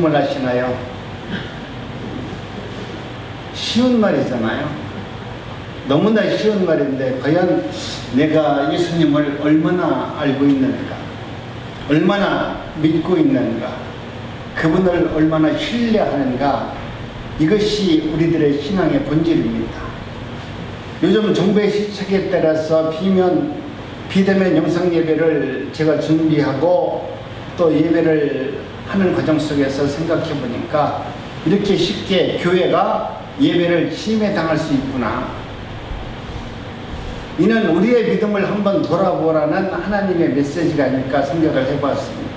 넘어가시나요? 쉬운 말이잖아요. 너무나 쉬운 말인데 과연 내가 예수님을 얼마나 알고 있는가, 얼마나 믿고 있는가, 그분을 얼마나 신뢰하는가, 이것이 우리들의 신앙의 본질입니다. 요즘 정부의 시책에 따라서 비대면 영상 예배를 제가 준비하고 또 예배를 하는 과정 속에서 생각해 보니까 이렇게 쉽게 교회가 예배를 침해당할 수 있구나. 이는 우리의 믿음을 한번 돌아보라는 하나님의 메시지가 아닐까 생각을 해봤습니다.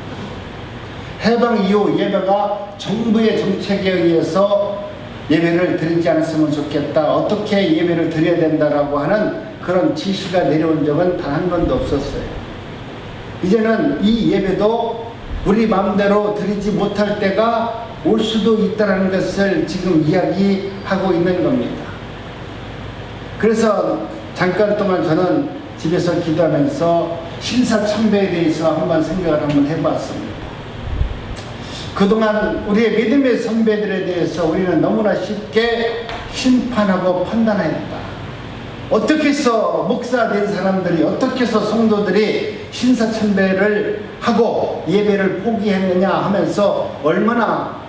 해방 이후 예배가 정부의 정책에 의해서 예배를 드리지 않았으면 좋겠다, 어떻게 예배를 드려야 된다라고 하는 그런 지시가 내려온 적은 단 한 번도 없었어요. 이제는 이 예배도 우리 마음대로 드리지 못할 때가 올 수도 있다는 것을 지금 이야기하고 있는 겁니다. 그래서 잠깐 동안 저는 집에서 기도하면서 신사참배에 대해서 한번 생각을 한번 해봤습니다. 그동안 우리의 믿음의 선배들에 대해서 우리는 너무나 쉽게 심판하고 판단했다. 어떻게 해서 목사 된 사람들이, 어떻게 해서 성도들이 신사참배를 하고 예배를 포기했느냐 하면서 얼마나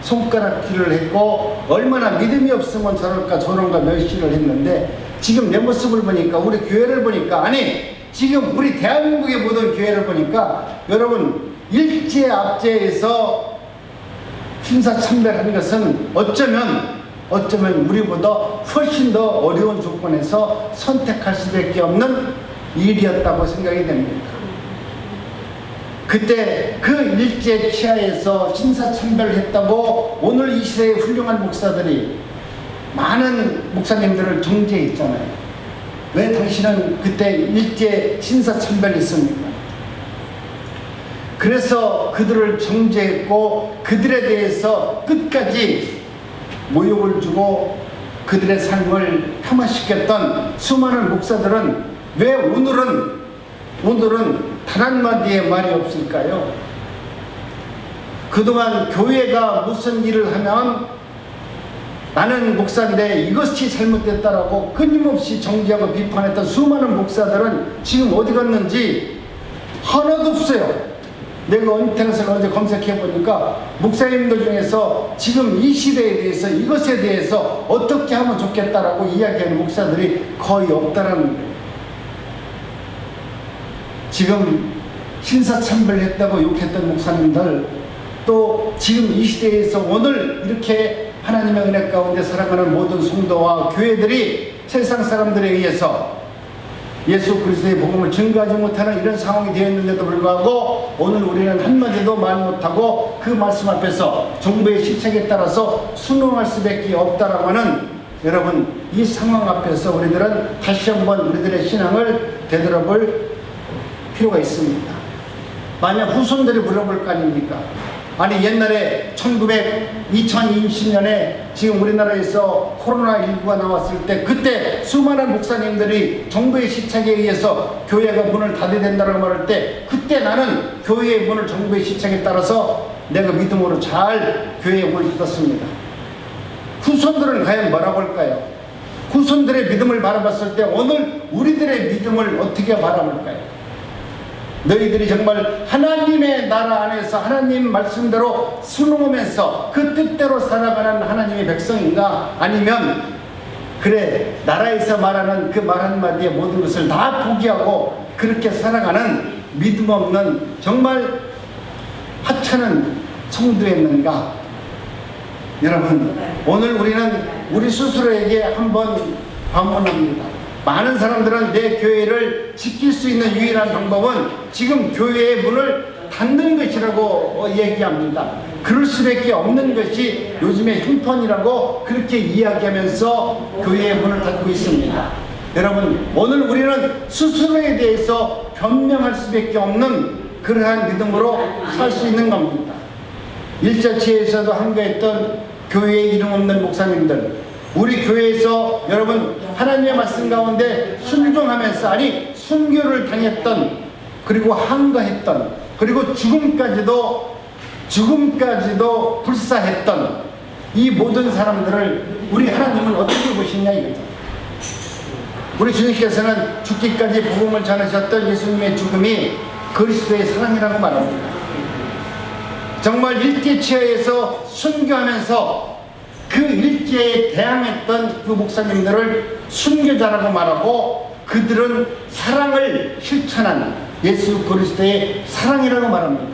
손가락질을 했고 얼마나 믿음이 없으면 저럴까 저런가 멸시를 했는데, 지금 내 모습을 보니까, 우리 교회를 보니까, 아니 지금 우리 대한민국의 모든 교회를 보니까, 여러분 일제 압제에서 신사참배하는 것은 어쩌면 우리보다 훨씬 더 어려운 조건에서 선택할 수밖에 없는 일이었다고 생각이 됩니다. 그때 그 일제 치하에서 신사참배를 했다고 오늘 이 시대의 훌륭한 목사들이, 많은 목사님들을 정죄했잖아요. 왜 당신은 그때 일제 신사참배를 했습니까? 그래서 그들을 정죄했고 그들에 대해서 끝까지 모욕을 주고 그들의 삶을 폄하시켰던 수많은 목사들은 왜 오늘은 단 한마디의 말이 없을까요? 그동안 교회가 무슨 일을 하면 나는 목사인데 이것이 잘못됐다라고 끊임없이 정죄하고 비판했던 수많은 목사들은 지금 어디 갔는지 하나도 없어요. 내가 인터넷을 어제 검색해 보니까 목사님들 중에서 지금 이 시대에 대해서, 이것에 대해서 어떻게 하면 좋겠다라고 이야기하는 목사들이 거의 없다라는 거예요. 지금 신사참배를 했다고 욕했던 목사님들, 또 지금 이 시대에서 오늘 이렇게 하나님의 은혜 가운데 살아가는 모든 성도와 교회들이 세상 사람들에 의해서 예수 그리스도의 복음을 증거하지 못하는 이런 상황이 되었는데도 불구하고 오늘 우리는 한마디도 말 못하고 그 말씀 앞에서 정부의 시책에 따라서 순응할 수밖에 없다라고 하는, 여러분 이 상황 앞에서 우리들은 다시 한번 우리들의 신앙을 되돌아볼 필요가 있습니다. 만약 후손들이 물어볼 거 아닙니까? 아니 옛날에 2020년에 지금 우리나라에서 코로나19가 나왔을 때, 그때 수많은 목사님들이 정부의 시책에 의해서 교회가 문을 닫아야 된다고 말할 때, 그때 나는 교회의 문을 정부의 시책에 따라서 내가 믿음으로 잘 교회의 문을 닫았습니다. 후손들은 과연 뭐라고 할까요? 후손들의 믿음을 바라봤을 때 오늘 우리들의 믿음을 어떻게 바라볼까요? 너희들이 정말 하나님의 나라 안에서 하나님 말씀대로 순응하면서 그 뜻대로 살아가는 하나님의 백성인가? 아니면 그래 나라에서 말하는 그 말 한마디에 모든 것을 다 포기하고 그렇게 살아가는 믿음 없는 정말 하찮은 성도였는가? 여러분 오늘 우리는 우리 스스로에게 한번 반문합니다. 많은 사람들은 내 교회를 지킬 수 있는 유일한 방법은 지금 교회의 문을 닫는 것이라고 얘기합니다. 그럴 수밖에 없는 것이 요즘의 형편이라고 그렇게 이야기하면서 교회의 문을 닫고 있습니다. 여러분 오늘 우리는 스스로에 대해서 변명할 수밖에 없는 그러한 믿음으로 살 수 있는 겁니다. 일자체에서도 한가했던 교회에 이름 없는 목사님들, 우리 교회에서 여러분 하나님의 말씀 가운데 순종하면서, 아니 순교를 당했던, 그리고 한가했던, 그리고 죽음까지도 죽음까지도 불사했던 이 모든 사람들을 우리 하나님은 어떻게 보시냐 이거죠. 우리 주님께서는 죽기까지 복음을 전하셨던 예수님의 죽음이 그리스도의 사랑이라고 말합니다. 정말 일제치하에서 순교하면서 그 일제에 대항했던 그 목사님들을 순교자라고 말하고 그들은 사랑을 실천한 예수 그리스도의 사랑이라고 말합니다.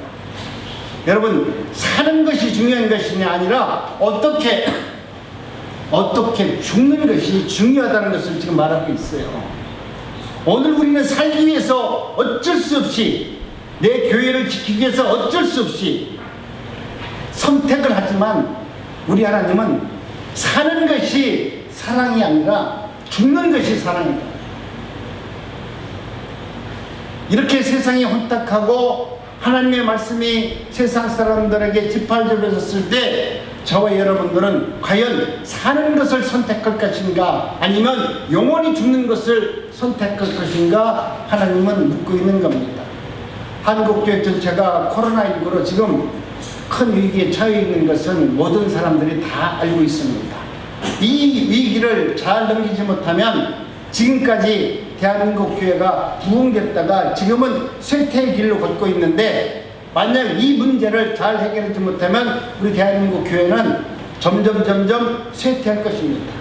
여러분, 사는 것이 중요한 것이 아니라 어떻게 죽는 것이 중요하다는 것을 지금 말하고 있어요. 오늘 우리는 살기 위해서 어쩔 수 없이, 내 교회를 지키기 위해서 어쩔 수 없이 선택을 하지만 우리 하나님은 사는 것이 사랑이 아니라 죽는 것이 사랑이다. 이렇게 세상이 혼탁하고 하나님의 말씀이 세상 사람들에게 짓밟혀졌을 때 저와 여러분들은 과연 사는 것을 선택할 것인가 아니면 영원히 죽는 것을 선택할 것인가 하나님은 묻고 있는 겁니다. 한국교회 전체가 코로나19로 지금 큰 위기에 처해 있는 것은 모든 사람들이 다 알고 있습니다. 이 위기를 잘 넘기지 못하면 지금까지 대한민국 교회가 부흥됐다가 지금은 쇠퇴의 길로 걷고 있는데, 만약 이 문제를 잘 해결하지 못하면 우리 대한민국 교회는 점점 쇠퇴할 것입니다.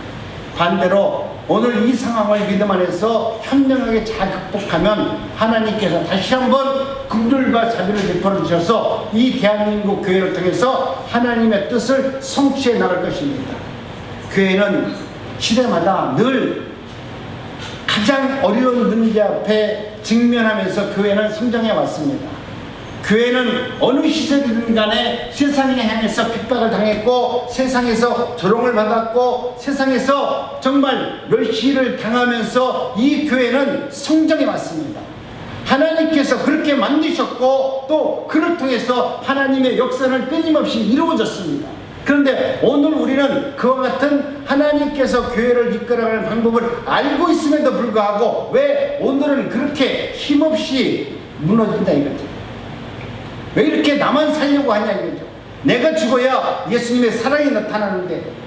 반대로 오늘 이 상황을 믿음 안에서 현명하게 잘 극복하면 하나님께서 다시 한번 긍휼과 자비를 베풀어 주셔서 이 대한민국 교회를 통해서 하나님의 뜻을 성취해 나갈 것입니다. 교회는 시대마다 늘 가장 어려운 문제 앞에 직면하면서 교회는 성장해 왔습니다. 교회는 어느 시절이든 간에 세상에 향해서 핍박을 당했고, 세상에서 조롱을 받았고, 세상에서 정말 멸시를 당하면서 이 교회는 성장해 왔습니다. 하나님께서 그렇게 만드셨고 또 그를 통해서 하나님의 역사는 끊임없이 이루어졌습니다. 그런데 오늘 우리는 그와 같은 하나님께서 교회를 이끌어가는 방법을 알고 있음에도 불구하고 왜 오늘은 그렇게 힘없이 무너진다 이거죠. 왜 이렇게 나만 살려고 하냐 이거죠. 내가 죽어야 예수님의 사랑이 나타나는데,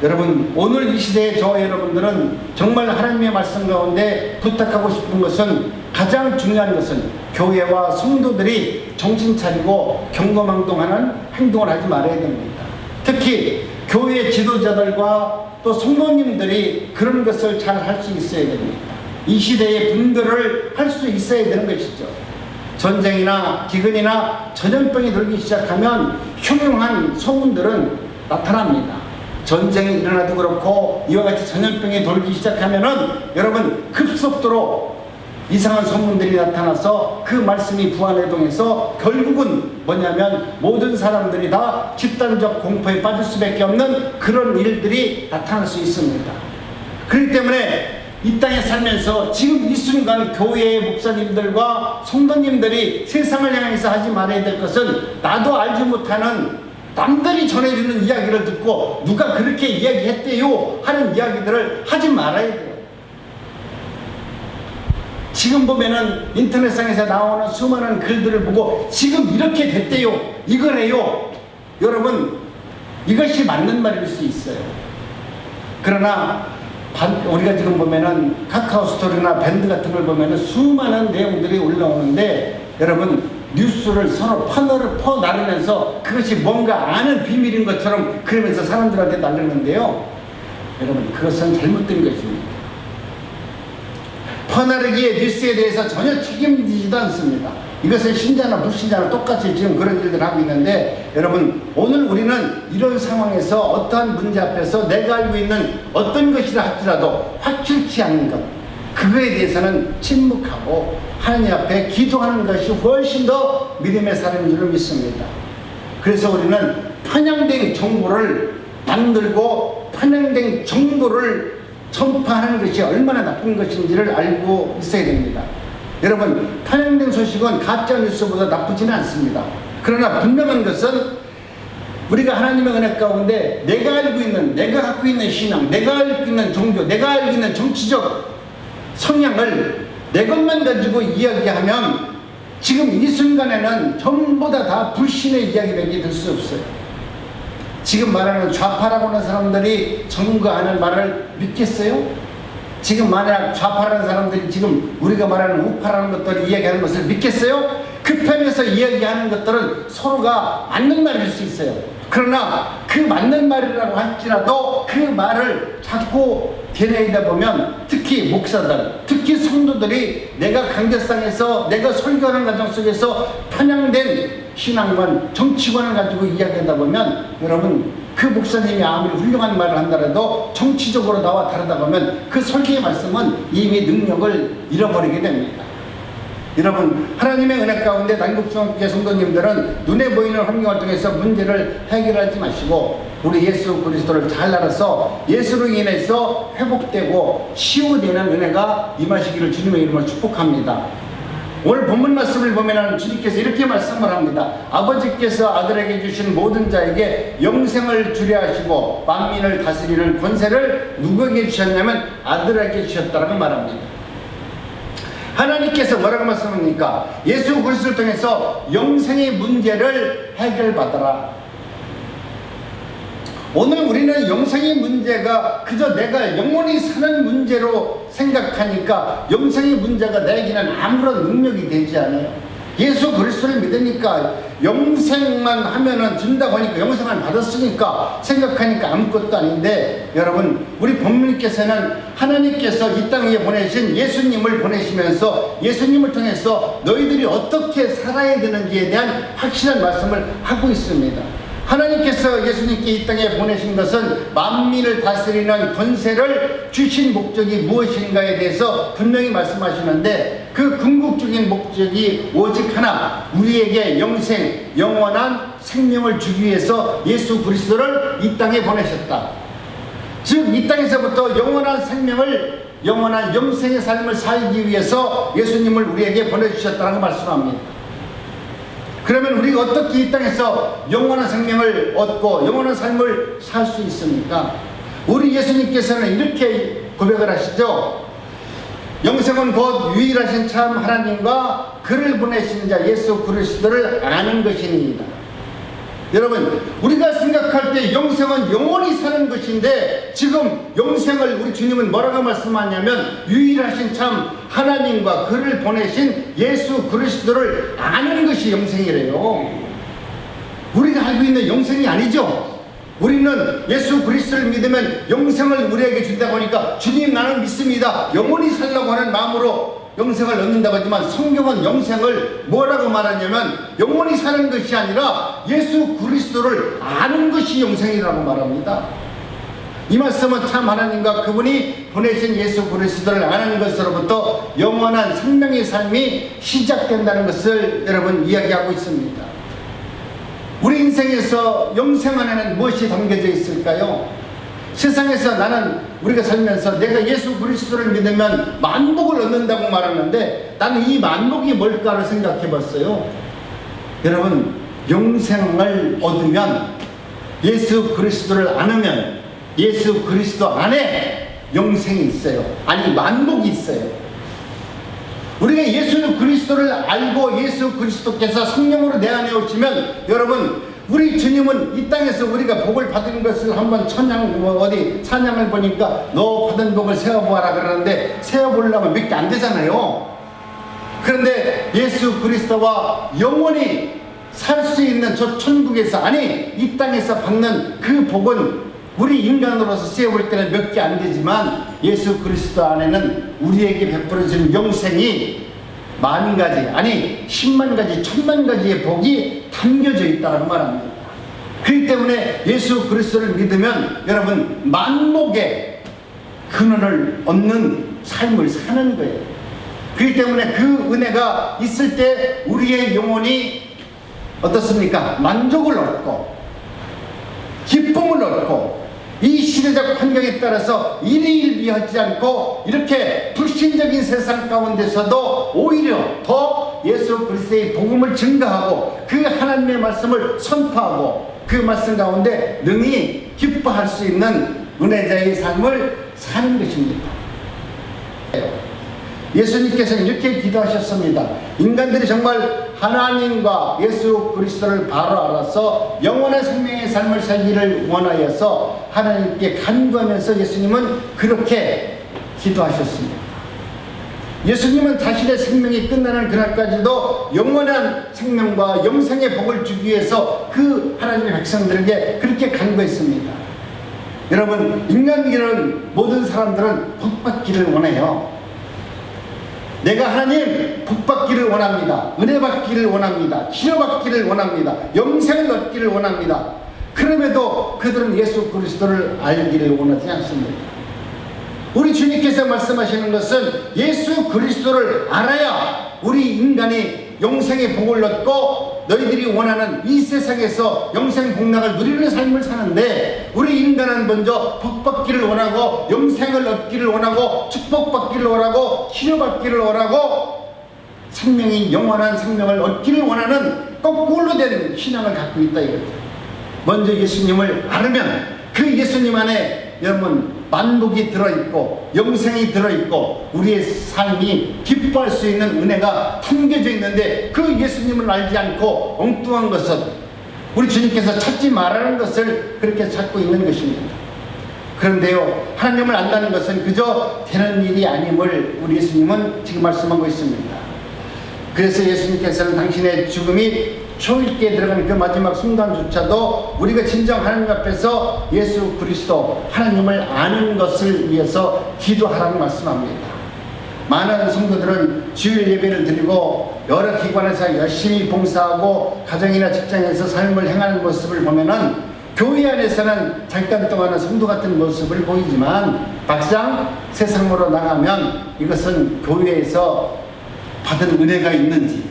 여러분, 오늘 이 시대에 저와 여러분들은 정말 하나님의 말씀 가운데 부탁하고 싶은 것은, 가장 중요한 것은 교회와 성도들이 정신 차리고 경거망동하는 행동을 하지 말아야 됩니다. 특히 교회 지도자들과 또 성도님들이 그런 것을 잘 할 수 있어야 됩니다. 이 시대의 분별을 할 수 있어야 되는 것이죠. 전쟁이나 기근이나 전염병이 돌기 시작하면 흉흉한 소문들은 나타납니다. 전쟁이 일어나도 그렇고 이와 같이 전염병이 돌기 시작하면은 여러분 급속도로 이상한 소문들이 나타나서 그 말씀이 부안해동해서 결국은 뭐냐면 모든 사람들이 다 집단적 공포에 빠질 수밖에 없는 그런 일들이 나타날 수 있습니다. 그렇기 때문에 이 땅에 살면서 지금 이 순간 교회의 목사님들과 성도님들이 세상을 향해서 하지 말아야 될 것은, 나도 알지 못하는 남들이 전해주는 이야기를 듣고 누가 그렇게 이야기했대요 하는 이야기들을 하지 말아야 돼요. 지금 보면은 인터넷상에서 나오는 수많은 글들을 보고 지금 이렇게 됐대요, 이거래요. 여러분, 이것이 맞는 말일 수 있어요. 그러나 우리가 지금 보면은 카카오 스토리나 밴드 같은 걸 보면은 수많은 내용들이 올라오는데, 여러분, 뉴스를 서로 퍼나르면서 그것이 뭔가 아는 비밀인 것처럼 그러면서 사람들한테 나르는데요, 여러분, 그것은 잘못된 것입니다. 퍼나르기의 뉴스에 대해서 전혀 책임지지도 않습니다. 이것은 신자나 불신자나 똑같이 지금 그런 일들을 하고 있는데, 여러분, 오늘 우리는 이런 상황에서 어떠한 문제 앞에서 내가 알고 있는 어떤 것이라 할지라도 확실치 않은 것, 그거에 대해서는 침묵하고 하나님 앞에 기도하는 것이 훨씬 더 믿음의 사람인 줄 믿습니다. 그래서 우리는 편향된 정보를 만들고 편향된 정보를 전파하는 것이 얼마나 나쁜 것인지를 알고 있어야 됩니다. 여러분, 편향된 소식은 가짜 뉴스보다 나쁘지는 않습니다. 그러나 분명한 것은 우리가 하나님의 은혜 가운데 내가 알고 있는, 내가 갖고 있는 신앙, 내가 알고 있는 종교, 내가 알고 있는 정치적 성향을 내 것만 가지고 이야기하면 지금 이 순간에는 전부 다 불신의 이야기밖에 될 수 없어요. 지금 말하는 좌파라고 하는 사람들이 정거하는 말을 믿겠어요? 지금 만약 좌파라는 사람들이 지금 우리가 말하는 우파라는 것들을 이야기하는 것을 믿겠어요? 그 편에서 이야기하는 것들은 서로가 맞는 말일 수 있어요. 그러나 그 맞는 말이라고 할지라도 그 말을 자꾸 되뇌이다 보면 특히 목사들, 특히 성도들이 내가 강대상에서 내가 설교하는 과정 속에서 편향된 신앙관, 정치관을 가지고 이야기하다 보면 여러분 그 목사님이 아무리 훌륭한 말을 한다라도 정치적으로 나와 다르다 보면 그 설교의 말씀은 이미 능력을 잃어버리게 됩니다. 여러분 하나님의 은혜 가운데 난국중앙교회 성도님들은 눈에 보이는 환경을 통해서 문제를 해결하지 마시고 우리 예수 그리스도를 잘 알아서 예수로 인해서 회복되고 치유되는 은혜가 임하시기를 주님의 이름으로 축복합니다. 오늘 본문 말씀을 보면 주님께서 이렇게 말씀을 합니다. 아버지께서 아들에게 주신 모든 자에게 영생을 주려 하시고 만민을 다스리는 권세를 누구에게 주셨냐면 아들에게 주셨다라고 말합니다. 하나님께서 뭐라고 말씀합니까? 예수 그리스도를 통해서 영생의 문제를 해결받아라. 오늘 우리는 영생의 문제가 그저 내가 영원히 사는 문제로 생각하니까 영생의 문제가 내게는 아무런 능력이 되지 않아요. 예수 그리스도를 믿으니까 영생만 하면은 준다고 하니까 영생만 받았으니까 생각하니까 아무것도 아닌데 여러분 우리 본문께서는 하나님께서 이 땅에 보내신 예수님을 보내시면서 예수님을 통해서 너희들이 어떻게 살아야 되는지에 대한 확실한 말씀을 하고 있습니다. 하나님께서 예수님께 이 땅에 보내신 것은 만민을 다스리는 권세를 주신 목적이 무엇인가에 대해서 분명히 말씀하시는데 그 궁극적인 목적이 오직 하나, 우리에게 영생, 영원한 생명을 주기 위해서 예수 그리스도를 이 땅에 보내셨다. 즉 이 땅에서부터 영원한 생명을, 영원한 영생의 삶을 살기 위해서 예수님을 우리에게 보내주셨다는 말씀합니다. 그러면 우리가 어떻게 이 땅에서 영원한 생명을 얻고 영원한 삶을 살 수 있습니까? 우리 예수님께서는 이렇게 고백을 하시죠. 영생은 곧 유일하신 참 하나님과 그를 보내신 자 예수 그리스도를 아는 것이니이다. 여러분 우리가 생각할 때 영생은 영원히 사는 것인데 지금 영생을 우리 주님은 뭐라고 말씀하냐면 유일하신 참 하나님과 그를 보내신 예수 그리스도를 아는 것이 영생이래요. 우리가 알고 있는 영생이 아니죠. 우리는 예수 그리스도를 믿으면 영생을 우리에게 준다고 하니까 주님 나는 믿습니다. 영원히 살려고 하는 마음으로 영생을 얻는다고 하지만 성경은 영생을 뭐라고 말하냐면 영원히 사는 것이 아니라 예수 그리스도를 아는 것이 영생이라고 말합니다. 이 말씀은 참 하나님과 그분이 보내신 예수 그리스도를 아는 것으로부터 영원한 생명의 삶이 시작된다는 것을 여러분 이야기하고 있습니다. 우리 인생에서 영생 안에는 무엇이 담겨져 있을까요? 세상에서 나는 우리가 살면서 내가 예수 그리스도를 믿으면 만복을 얻는다고 말하는데 나는 이 만복이 뭘까를 생각해 봤어요. 여러분 영생을 얻으면 예수 그리스도를 안으면 예수 그리스도 안에 영생이 있어요. 아니 만복이 있어요. 우리가 예수 그리스도를 알고 예수 그리스도께서 성령으로 내 안에 오시면 여러분 우리 주님은 이 땅에서 우리가 복을 받은 것을 한번 찬양을 보니까 너 받은 복을 세어보아라 그러는데 세어보려면 몇 개 안 되잖아요. 그런데 예수 그리스도와 영원히 살 수 있는 저 천국에서 아니 이 땅에서 받는 그 복은 우리 인간으로서 세어볼 때는 몇 개 안 되지만 예수 그리스도 안에는 우리에게 베풀어진 영생이 10,000가지 아니 100,000가지 1,000,000가지의 복이 담겨져 있다고 말합니다. 그렇기 때문에 예수 그리스도를 믿으면 여러분 만복의 근원을 얻는 삶을 사는 거예요. 그렇기 때문에 그 은혜가 있을 때 우리의 영혼이 어떻습니까? 만족을 얻고 기쁨을 얻고 이 시대적 환경에 따라서 일희일비하지 않고 이렇게 불신적인 세상 가운데서도 오히려 더 예수 그리스도의 복음을 증가하고 그 하나님의 말씀을 선포하고 그 말씀 가운데 능히 기뻐할 수 있는 은혜자의 삶을 사는 것입니다. 예수님께서는 이렇게 기도하셨습니다. 인간들이 정말 하나님과 예수 그리스도를 바로 알아서 영원한 생명의 삶을 살기를 원하여서 하나님께 간구하면서 예수님은 그렇게 기도하셨습니다. 예수님은 자신의 생명이 끝나는 그날까지도 영원한 생명과 영생의 복을 주기 위해서 그 하나님의 백성들에게 그렇게 간구했습니다. 여러분, 인간이라는 모든 사람들은 복받기를 원해요. 내가 하나님 복받기를 원합니다. 은혜 받기를 원합니다. 치료받기를 원합니다. 영생을 얻기를 원합니다. 그럼에도 그들은 예수 그리스도를 알기를 원하지 않습니다. 우리 주님께서 말씀하시는 것은 예수 그리스도를 알아야 우리 인간이 영생의 복을 얻고 너희들이 원하는 이 세상에서 영생 복락을 누리는 삶을 사는데, 우리 인간은 먼저 복받기를 원하고 영생을 얻기를 원하고 축복받기를 원하고 치료받기를 원하고 생명이 영원한 생명을 얻기를 원하는 거꾸로 된 신앙을 갖고 있다 이거죠. 먼저 예수님을 알으면 그 예수님 안에 여러분 만복이 들어있고 영생이 들어있고 우리의 삶이 기뻐할 수 있는 은혜가 풍겨져 있는데, 그 예수님을 알지 않고 엉뚱한 것은 우리 주님께서 찾지 말라는 것을 그렇게 찾고 있는 것입니다. 그런데요, 하나님을 안다는 것은 그저 되는 일이 아님을 우리 예수님은 지금 말씀하고 있습니다. 그래서 예수님께서는 당신의 죽음이 초일기에 들어가는 그 마지막 순간조차도 우리가 진정 하나님 앞에서 예수 그리스도 하나님을 아는 것을 위해서 기도하라고 말씀합니다. 많은 성도들은 주일 예배를 드리고 여러 기관에서 열심히 봉사하고 가정이나 직장에서 삶을 행하는 모습을 보면은 교회 안에서는 잠깐 동안은 성도 같은 모습을 보이지만 막상 세상으로 나가면 이것은 교회에서 받은 은혜가 있는지,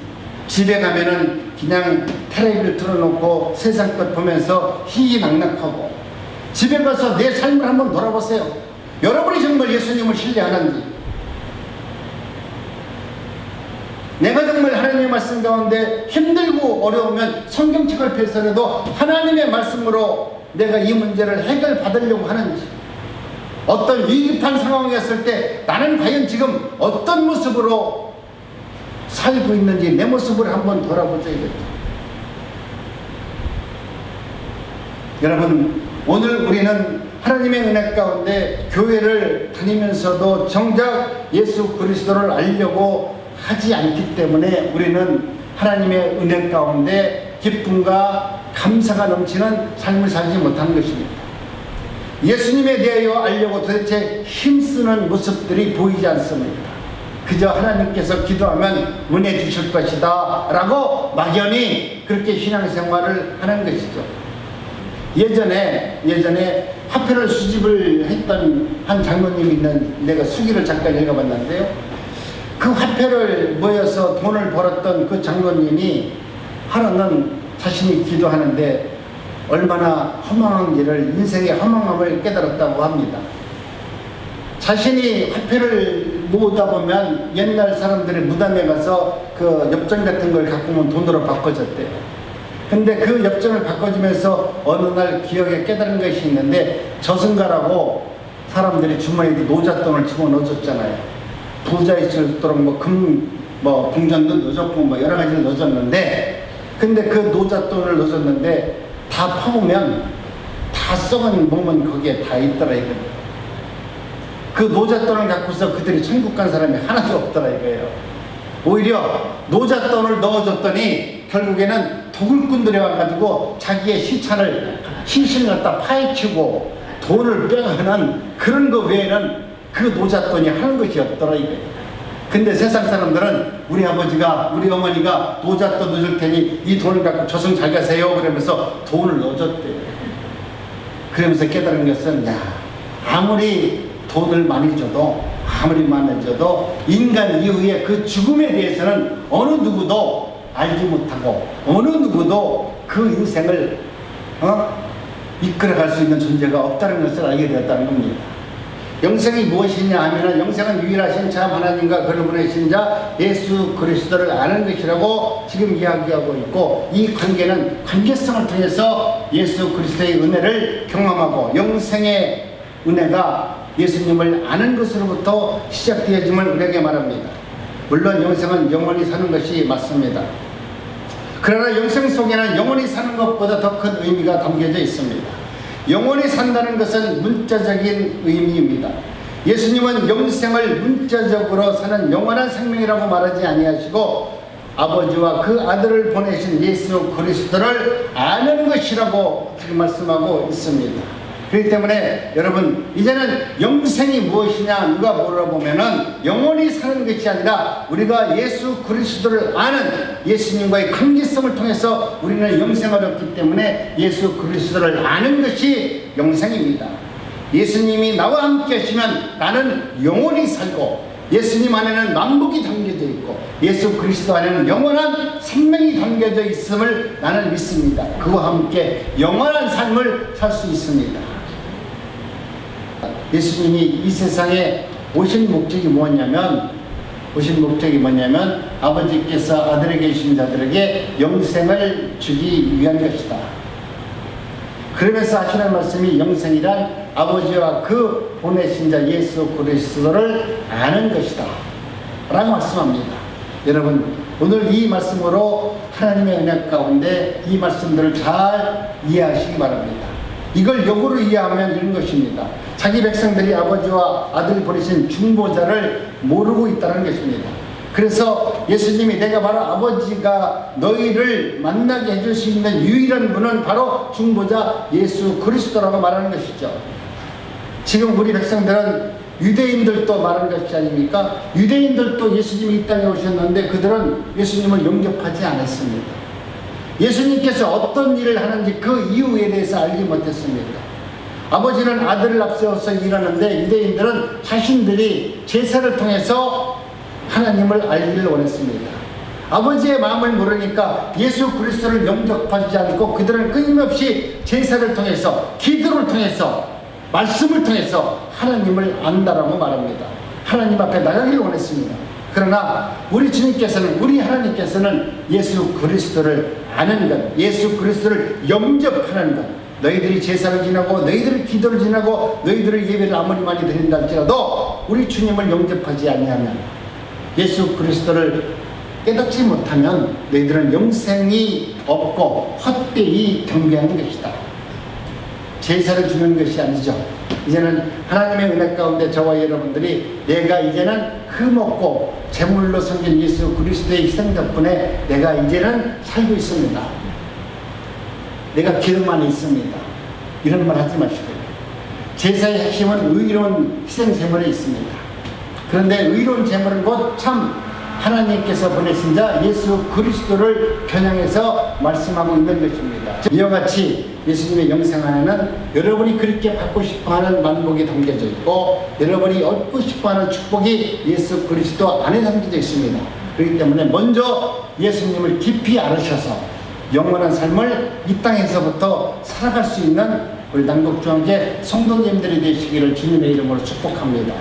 집에 가면은 그냥 텔레비를 틀어놓고 세상 것 보면서 희희낙낙하고, 집에 가서 내 삶을 한번 돌아보세요. 여러분이 정말 예수님을 신뢰하는지, 내가 정말 하나님의 말씀 가운데 힘들고 어려우면 성경책을 펼쳐도 하나님의 말씀으로 내가 이 문제를 해결받으려고 하는지, 어떤 위급한 상황이었을 때 나는 과연 지금 어떤 모습으로 살고 있는지 내 모습을 한번 돌아보자 이거죠. 여러분, 오늘 우리는 하나님의 은혜 가운데 교회를 다니면서도 정작 예수 그리스도를 알려고 하지 않기 때문에 우리는 하나님의 은혜 가운데 기쁨과 감사가 넘치는 삶을 살지 못하는 것입니다. 예수님에 대하여 알려고 도대체 힘쓰는 모습들이 보이지 않습니다. 그저 하나님께서 기도하면 은혜 주실 것이다 라고 막연히 그렇게 신앙생활을 하는 것이죠. 예전에 화폐를 수집을 했던 한 장로님이 있는, 내가 수기를 잠깐 읽어봤는데요, 그 화폐를 모여서 돈을 벌었던 그 장로님이 하루는 자신이 기도하는데 얼마나 허망한지를, 인생의 허망함을 깨달았다고 합니다. 자신이 화폐를 모으다 보면 옛날 사람들이 무덤에 가서 그 엽전 같은 걸 갖고 오면 돈으로 바꿔줬대요. 근데 그 엽전을 바꿔주면서 어느 날 기억에 깨달은 것이 있는데, 저승가라고 사람들이 주머니에 노잣돈을 집어넣어줬잖아요. 부자일 수 있도록 궁전도 넣어줬고 여러 가지를 넣어줬는데, 근데 그 노잣돈을 넣어줬는데 다 퍼보면 다 썩은 몸은 거기에 다 있더라 이거예요. 그 노잣돈을 갖고서 그들이 천국 간 사람이 하나도 없더라 이거예요. 오히려 노잣돈을 넣어줬더니 결국에는 도굴꾼들이 와가지고 자기의 시신을 갖다 파헤치고 돈을 빼가는 그런 거 외에는 그 노잣돈이 하는 것이 없더라 이거예요. 근데 세상 사람들은 우리 아버지가, 우리 어머니가 노잣돈 넣어줄 테니 이 돈을 갖고 저승 잘 가세요 그러면서 돈을 넣어줬대요. 그러면서 깨달은 것은, 아무리 돈을 많이 줘도, 아무리 많아져도 인간 이후에 그 죽음에 대해서는 어느 누구도 알지 못하고 어느 누구도 그 인생을 이끌어갈 수 있는 존재가 없다는 것을 알게 되었다는 겁니다. 영생이 무엇이냐 하면, 영생은 유일하신 참 하나님과 그를 보내신 자 예수 그리스도를 아는 것이라고 지금 이야기하고 있고, 이 관계는 관계성을 통해서 예수 그리스도의 은혜를 경험하고 영생의 은혜가 예수님을 아는 것으로부터 시작되어짐을 우리에게 말합니다. 물론 영생은 영원히 사는 것이 맞습니다. 그러나 영생 속에는 영원히 사는 것보다 더 큰 의미가 담겨져 있습니다. 영원히 산다는 것은 문자적인 의미입니다. 예수님은 영생을 문자적으로 사는 영원한 생명이라고 말하지 아니하시고 아버지와 그 아들을 보내신 예수 그리스도를 아는 것이라고 지금 말씀하고 있습니다. 그렇기 때문에 여러분, 이제는 영생이 무엇이냐 누가 물어보면은 영원히 사는 것이 아니라 우리가 예수 그리스도를 아는 예수님과의 관계성을 통해서 우리는 영생을 얻기 때문에 예수 그리스도를 아는 것이 영생입니다. 예수님이 나와 함께 하시면 나는 영원히 살고, 예수님 안에는 만복이 담겨져 있고 예수 그리스도 안에는 영원한 생명이 담겨져 있음을 나는 믿습니다. 그와 함께 영원한 삶을 살 수 있습니다. 예수님이 이 세상에 오신 목적이 뭐냐면 아버지께서 아들에게 주신 자들에게 영생을 주기 위한 것이다. 그러면서 하시는 말씀이 영생이란 아버지와 그 보내신 자 예수 그리스도를 아는 것이다 라고 말씀합니다. 여러분, 오늘 이 말씀으로 하나님의 은혜 가운데 이 말씀들을 잘 이해하시기 바랍니다. 이걸 역으로 이해하면 이런 것입니다. 자기 백성들이 아버지와 아들이 보내신 중보자를 모르고 있다는 것입니다. 그래서 예수님이 내가 바로 아버지가 너희를 만나게 해줄 수 있는 유일한 분은 바로 중보자 예수 그리스도라고 말하는 것이죠. 지금 우리 백성들은 유대인들도 말하는 것이 아닙니까? 유대인들도 예수님이 이 땅에 오셨는데 그들은 예수님을 영접하지 않았습니다. 예수님께서 어떤 일을 하는지 그 이유에 대해서 알지 못했습니다. 아버지는 아들을 앞세워서 일하는데 유대인들은 자신들이 제사를 통해서 하나님을 알기를 원했습니다. 아버지의 마음을 모르니까 예수 그리스도를 영접하지 않고 그들은 끊임없이 제사를 통해서, 기도를 통해서, 말씀을 통해서 하나님을 안다라고 말합니다. 하나님 앞에 나가기를 원했습니다. 그러나 우리 주님께서는, 우리 하나님께서는 예수 그리스도를 아는 것, 예수 그리스도를 영접하는 것, 너희들이 제사를 지나고 너희들이 기도를 지나고 너희들의 예배를 아무리 많이 드린다 할지라도 우리 주님을 영접하지 아니하면, 예수 그리스도를 깨닫지 못하면 너희들은 영생이 없고 헛되이 경배하는 것이다. 제사를 주는 것이 아니죠. 이제는 하나님의 은혜 가운데 저와 여러분들이 내가 이제는 흠없고 제물로 섬긴 예수 그리스도의 희생 덕분에 내가 이제는 살고 있습니다. 내가 기름 안에 있습니다. 이런 말 하지 마시고요. 제사의 핵심은 의로운 희생 제물에 있습니다. 그런데 의로운 제물은 곧 참 하나님께서 보내신 자 예수 그리스도를 겨냥해서 말씀하고 있는 것입니다. 이와 같이 예수님의 영생 안에는 여러분이 그렇게 받고 싶어하는 만복이 담겨져 있고 여러분이 얻고 싶어하는 축복이 예수 그리스도 안에 담겨져 있습니다. 그렇기 때문에 먼저 예수님을 깊이 알으셔서 영원한 삶을 이 땅에서부터 살아갈 수 있는 우리 남국중앙교회 성도님들이 되시기를 주님의 이름으로 축복합니다.